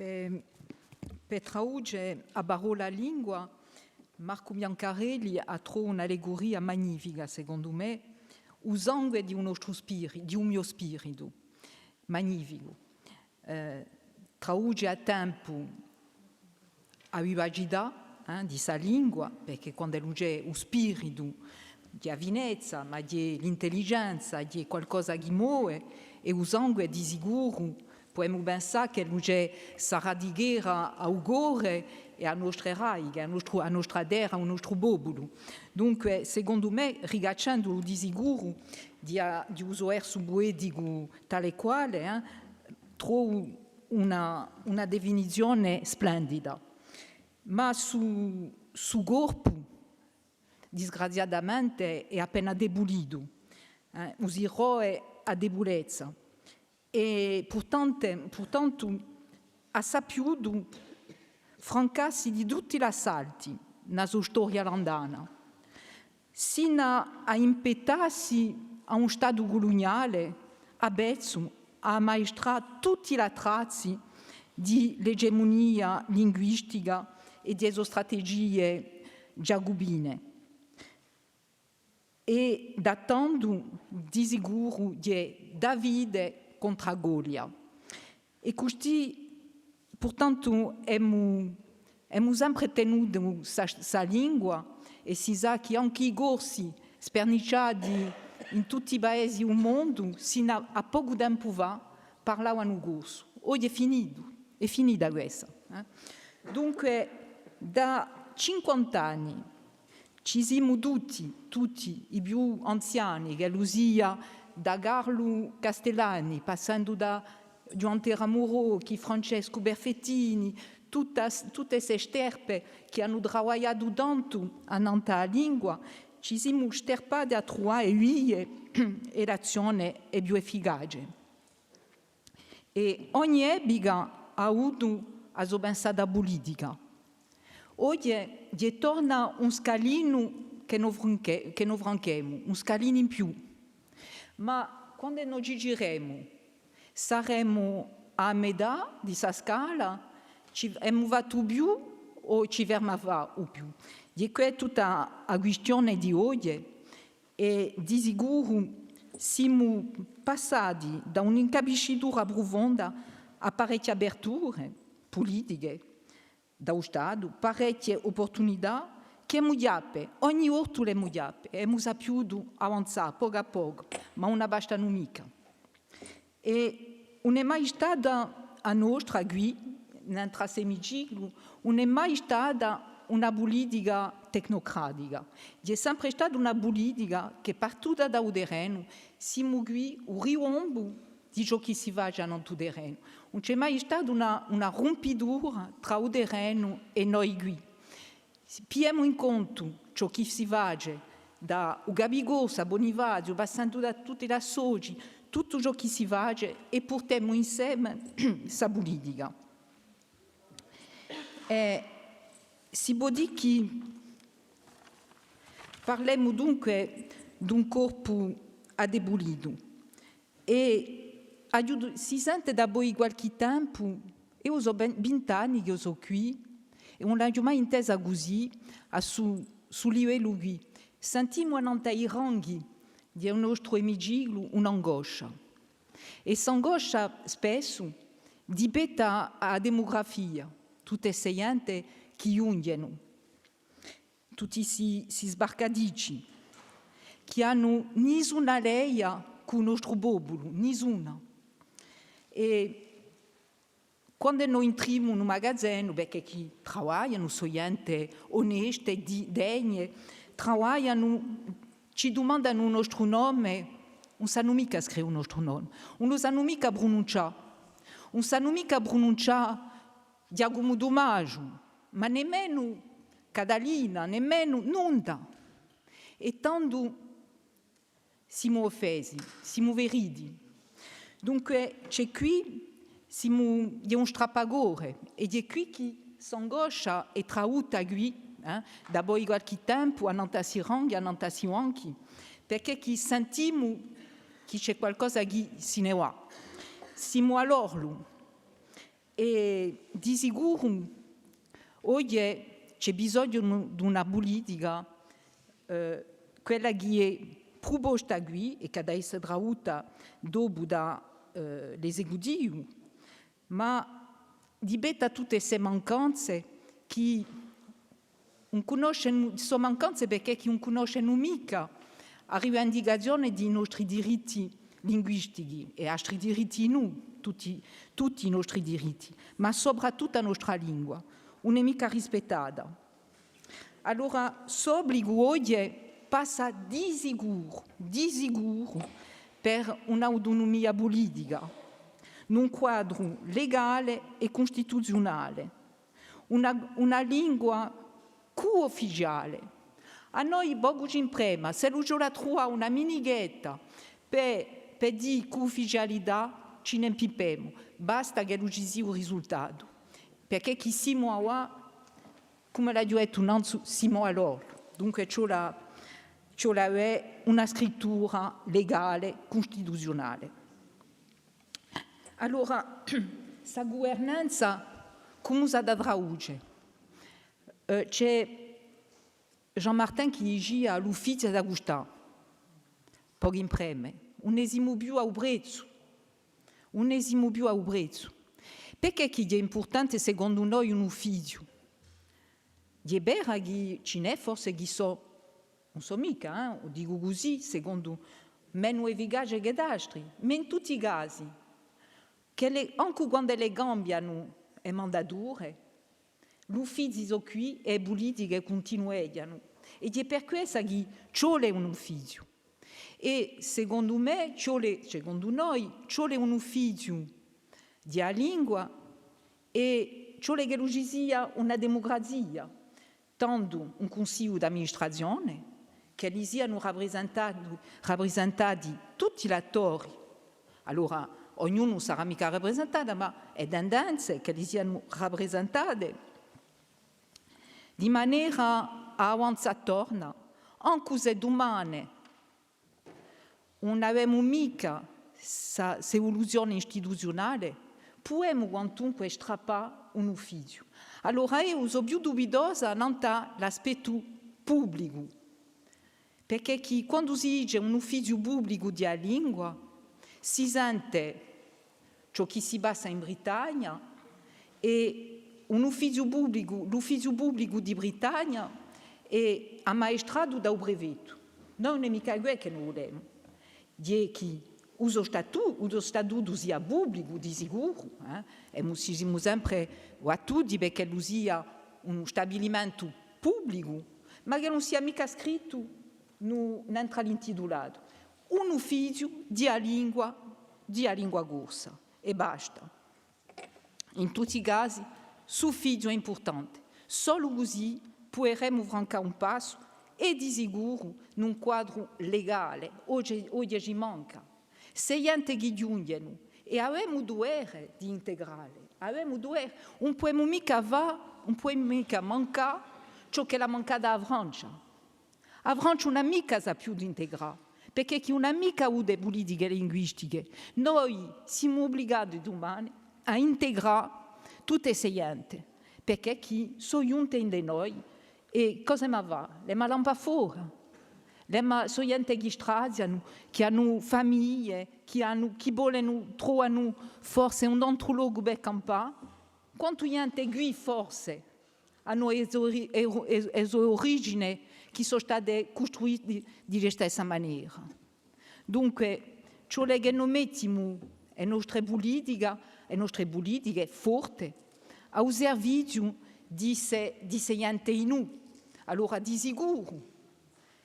Per traduggere a parola lingua, Marco Biancarelli ha trovato un'allegoria magnifica, secondo me, il sangue di un nostro spirito, di un mio spirito, magnifico. Traduce a tempo a vivacità di sa lingua, perché quando c'è lo spirito di avinezza, ma di l'intelligenza, di qualcosa che muove, e il sangue di sicuro possiamo pensare che c'è sa radiguera a ugore e a nostre raiche, a nostra terra, al nostro popolo. Dunque, secondo me, rigacciandolo di sicuro di uso poetico tale quale, trovo una definizione splendida. Ma su corpo, disgraziatamente, è appena debolito. Usirò a debolezza. E portanto ha saputo francarsi di tutti gli assalti nella sua storia landana, sino a impetarsi a un stato coloniale, a Bezzo, a ammaestrare tutti i tratti dell'egemonia linguistica e delle strategie giacobine. E datando di sicuro di Davide contro Golia. E così, portanto, abbiamo sempre tenuto sa lingua e si sa che anche i corsi sperniciati in tutti i paesi del mondo, sino a poco tempo fa, parlavano corso. Oggi è finita questa. Dunque, da 50 anni ci siamo tutti i più anziani, che lo sia da Carlo Castellani, passando da Giovanni Ramorocchi, Francesco Berfettini, tutte queste sterpe che hanno lavorato tanto a nanta lingua, ci siamo sterpati a trovare vie e l'azione è più efficace. E ogni epoca ha avuto la sua pensata politica. Oggi torna un scalino che non franchiamo, un scalino in più. Ma quando noi ci gireremo, saremo a metà di questa scala, ci fatto più o ci fermerà o più? Di questo è tutta la questione di oggi e di sicuro siamo passati da un'incapicitura profonda a parecchie aperture politiche dallo Stato, parecchie opportunità che ogni orto le mugliappe, e abbiamo saputo avanzare poco a poco, ma non bastano mica. E non è mai stata a nostra qui, nel semiciclo, non è mai stata una politica tecnocratica. È sempre stata una politica che partita da un terreno siamo qui il riombo di ciò che si fa già nel terreno. Non c'è mai stata una rompitura tra il terreno e noi qui. Pigliamo in conto ciò che si fa da Gabigosa, Bonifacio, passando da tutte le soci, tutto ciò che si fa e portiamo insieme questa politica. Si può dire che parliamo dunque di un corpo adebolito e si sente da voi qualche tempo, io ho 20 anni che sono qui e non l'ho mai intesa così su livello qui. Sentiamo nei ranghi del nostro emiciclo un'angoscia e questa angoscia spesso dipende dalla demografia, tutte queste gente che giungono, tutti questi sbarcadici che hanno nessuna leia con il nostro popolo, nessuna. E quando noi entriamo in un magazzino, perché chi lavorano sono gente oneste, degne, lavorano, ci domandano il nostro nome, non sanno mica scrivere il nostro nome, non lo sanno mica pronunciare, non sanno mica pronunciare Giacomo Domaggio, ma nemmeno Catalina, nemmeno Nonda. E tanto siamo offesi, siamo veriti. Dunque c'è qui di un strappagore e di qui che s'angoscia e trauta qui, da poi qualche tempo a Nantasi Ranghi, a Nantasi Anchi, perché che sentiamo che c'è qualcosa che si ne va. Siamo all'orlo E di sicuro oggi c'è bisogno di una politica, quella che è proposta qui e che deve essere tradotta dopo dall'esecutivo, ma di betta tutte queste mancanze che non conoscono, sono mancanze perché non conoscono mica la rivendicazione dei nostri diritti linguistici e i nostri diritti tutti i nostri diritti, ma soprattutto la nostra lingua, non è mica rispettata. Allora, l'obbligo oggi passa di sicuro per un'autonomia politica, in un quadro legale e costituzionale, una lingua co-ufficiale. A noi poco ci imprema, se lo la trova una minighetta per dire co-ufficialità, ci ne impipemo, basta che ci sia un risultato, perché chi siamo qua, come l'ha detto un anno, siamo a loro. Dunque c'è una scrittura legale, costituzionale. Allora, questa governanza come si dovrà oggi? C'è Jean-Martin che dice all'ufficio da gustare, poco impreme, non siamo più a prezzo. Perché che è importante secondo noi un ufficio? È vero che ce n'è forse che non so mica, dico così, secondo meno efficace che altri, ma in tutti i casi, anche quando le cambiano le mandature, l'ufficio qui e le politiche continuano. E è per questo che c'è un ufficio. E secondo me, secondo noi, c'è un ufficio di lingua e c'è che ci sia una democrazia, tanto un consiglio d'amministrazione che li siano rappresentati tutti gli attori. Allora, ognuno sarà mica rappresentato, ma è tendenza che li siano rappresentate di maniera avanzatorna, anche se domani non abbiamo mica questa evoluzione istituzionale, possiamo quantunque strappare un ufficio. Allora io sono più dubbiosa nell'aspetto pubblico, perché quando si dice un ufficio pubblico di lingua, si sente ciò che si passa in Britannia e l'ufficio pubblico di Britannia è ammaestrato da un brevetto. Noi non è mica quello che noi vogliamo. È che lo statuto sia pubblico, di sicuro, e siamo sempre tutti perché lo sia uno stabilimento pubblico, ma che non sia mica scritto nell'intitolato. Un ufficio di lingua corsa e basta. In tutti i casi, l'ufficio è importante. Solo così potremo francare un passo e di sicuro in un quadro legale. Oggi ci manca. Se gente che giungono e abbiamo il dovere di integrare, non possiamo mica mancare ciò che l'ha mancata a Francia. A Francia non ha mica più di integrare, perché non ha mica avuto politiche linguistiche. Noi siamo obbligati domani a integrare tutte queste gente, perché chi sono giunte in noi e cosa mi va? Le malampa fuori. Sono gente che straziano, che hanno famiglie, che vogliono trovare forse un altro luogo per campare. Quanto gente qui forse hanno le origini che sono state costruite di stessa maniera. Dunque, ciò che noi mettiamo le nostre politiche forti al servizio di queste gente in noi. Allora, di sicuro,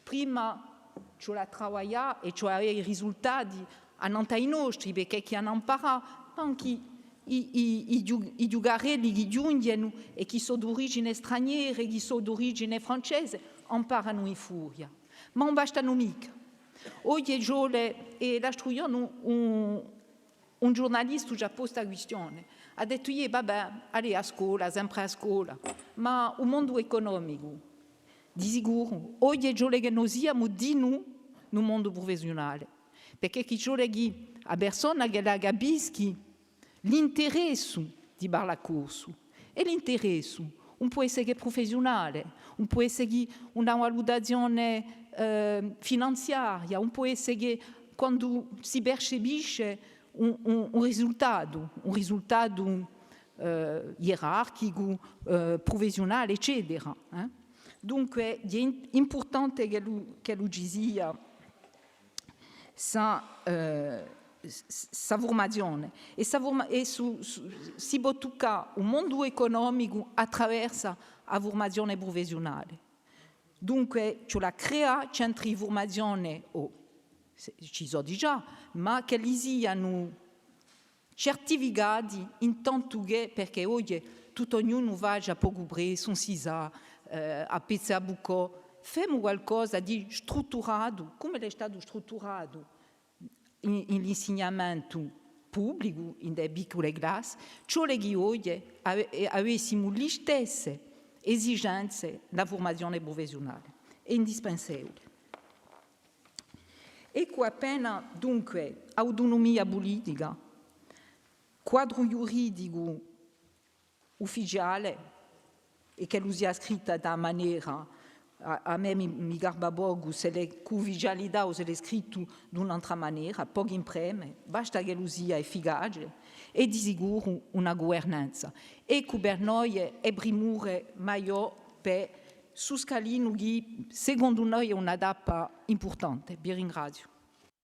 prima ci la lavorare e ci avere i risultati a i nostri, perché chi hanno imparato, anche i giugarelli che giungono e che sono d'origine straniera e che sono d'origine francese, imparano in furia. Ma non bastano mica. Oggi e l'altro giorno un giornalista ci ha posto la questione. Ha detto, vabbè, allez a scuola, sempre a scuola, ma il mondo economico, di sicuro, oggi è giorno che noi siamo di noi nel mondo professionale, perché chi giorno che a persona che la capisca l'interesse di bar la corso. E l'interesse, un può essere professionale, un può essere una valutazione finanziaria, un può essere quando si percepisce un risultato gerarchico, professionale, eccetera. Dunque è importante che lo sia sa formazione e si può toccare il mondo economico attraverso la formazione professionale. Dunque, la crea centri di formazione, ci sono già, ma che li siano certificati intanto che, perché oggi tutto ognuno va a poco preso, si sa, a pezzi a buco, facciamo qualcosa di strutturato, come è stato strutturato l'insegnamento pubblico in delle piccole classi, cioè che oggi avessimo le stesse esigenze della formazione professionale. È indispensabile. Ecco appena, dunque, autonomia politica, quadro giuridico ufficiale, e che lo sia scritta da maniera, a me mi garba poco se l'è ufficialità o se l'è scritto di un'altra maniera, poco impreme, basta che lo sia efficace e di sicuro una governanza. Ecco per noi è il primore maggiore per su scalino che secondo noi è una tappa importante. Vi ringrazio.